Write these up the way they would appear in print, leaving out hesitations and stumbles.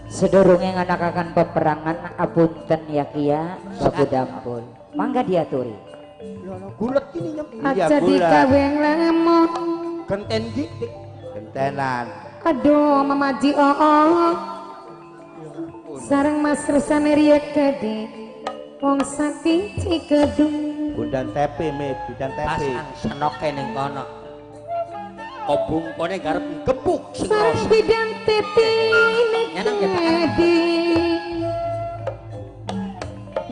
Sedurunge nganakaken peperangan apunten ya Kia Babu Dampul. Mangga diaturi. Lho gulet ini nyem. Aja digawe lamun. Genten gitik. Gentenan. Aduh mamaji oh. Sareng Mas Rusane riek gede. Wong saking Cikedung. Bundan tepe me, bundan tepe. Pasang senoke ning kono. Kobungkone garep gebuk sing Sareng rasa. bidang tepi Nyenang ya, Pak. gede.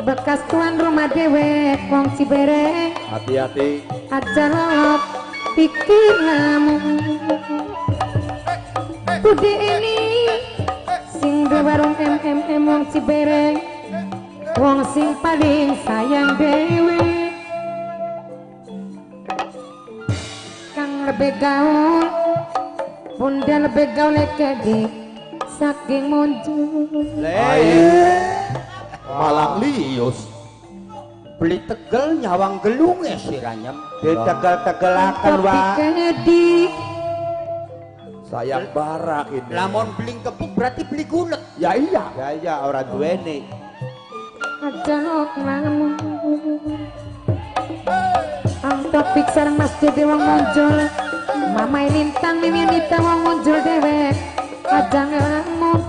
Bekas tuan rumah dewek wong Cibereng. Hati-hati. Aja lolot pikir lamun. Bude ini sing duwe warung wong Cibereng. Wong sing paling sayang dewe. Kang lebih gaul, bunda lebih gaul gede. Saking muncul. Malang lius. Beli tegel nyawang gelunge siranyem. Ditegel-tegelaken Kopi Wak. gede. Sayang barak ini. Lamun beli gebuk berarti beli gulet. Ya iya. Ya iya orang duweni. Aja lo lamun. Ang topik sareng Mas Dede wong muncul. Mamai lintang miminita wong muncul dewek. Aja ngelamun.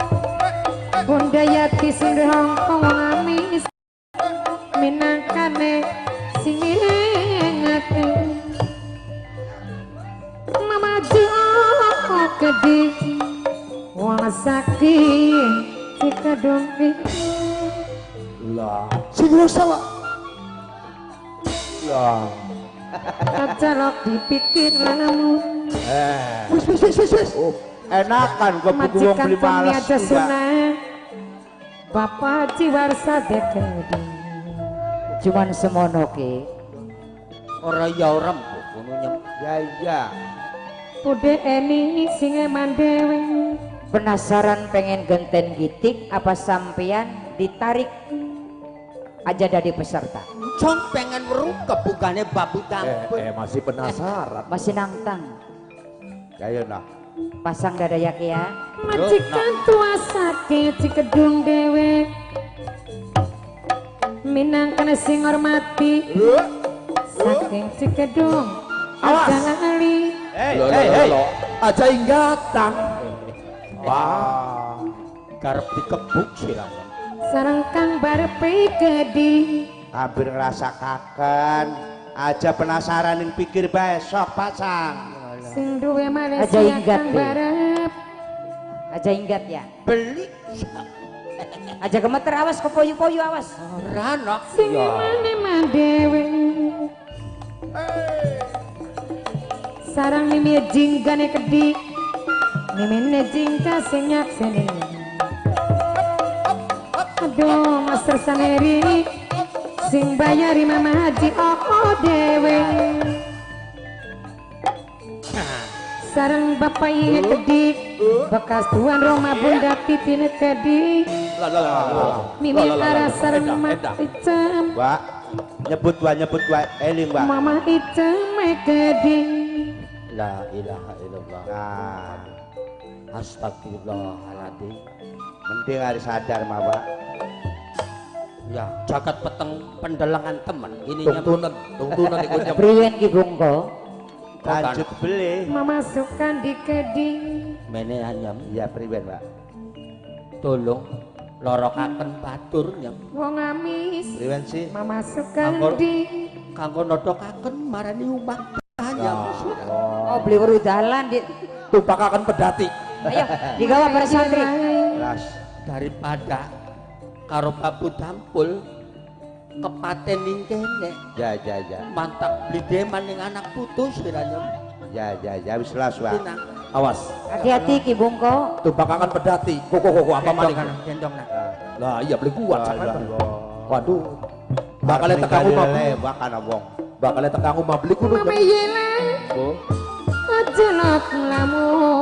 Bunda Yati sing di Hongkong wong amis. Minangkane sing ngate. Mama jo gede. Wong saking Cikedung. Lah. Sing rasa Wak. Lah. Aja lo dipikir lamun. Wis. Oh, enakan kok buku wong Majikan beli kami malas aja juga. sunah. Bapak Jiwarsa dekedi. Cuman semono ke. Ora ya ora mbok ngono nyem. Ya iya. Bude eni sing eman dewe. Penasaran pengen genten gitik apa sampean ditarik aja dari peserta. Con pengen weruh kebukane Babu Dampul. Masih penasaran. Masih nangtang. Ya nah. Pasang dada ya Kia. Majikan tua saking Cikedung dewe. Minangkan sing hormati. Saking Cikedung. Aja lali. Hei. Aja ingatan. Wah. Garep dikebuk siranyem. Sareng Kang Barepe gede. Hampir ngerasa kaken. Aja penasaran yang pikir besok pasang. Sing duwe Aja Malaysia ingat Kang deh. Barep. Aja ingat ya. Beli Aja gemeter awas ke poyu-poyu awas. ora no. Sing eman dewe. Sarang mimi jinggane kedi. Mimine jingga sing nyakseni. Aduh Master Saneri sing bayari Mama Haji oh dewe. Sarang bapak inge kedi. Bekas tuan Roma Bunda Titine kedi. Mimi arah sarang mak icem. Wak. Nyebut wa eling Wak. Mama icem kedi. La ilaha illallah. Nah, Astagfirullahaladzim. mending harus sadar mah Wak. Ya, jagat peteng pendelengan temen. Ini Tungtunan ikut nyebut. Priwen ki Bungko. Lanjut beli. Memasukkan di kedi. mene anyam. Iya priwen Wak. Tolong lorokaken batur nyam. Wong amis. Priwen sih. Memasukkan Kanggo- di. Kanggo nodokaken marani umat anyam. Oh beli urudalan di. Tumpakaken pedati. Ayo digawa para santri. Ras. Daripada karo Babu Dampul kepaten ning kene. Ya. Mantap beli deman ning anak putus kiranya. Ya wis las Wak. Tinang. Awas, Hati-hati ki Bungko. tumpakangan pedati. Koko apa maning? Gendong nak. Lah iya beli kuat Wah, sampean. wah. Waduh. Bakale tekangu mah. Bakal wong. Bakale tekangu mah beli kudu. Mama yela. Oh. Aja nak lamun.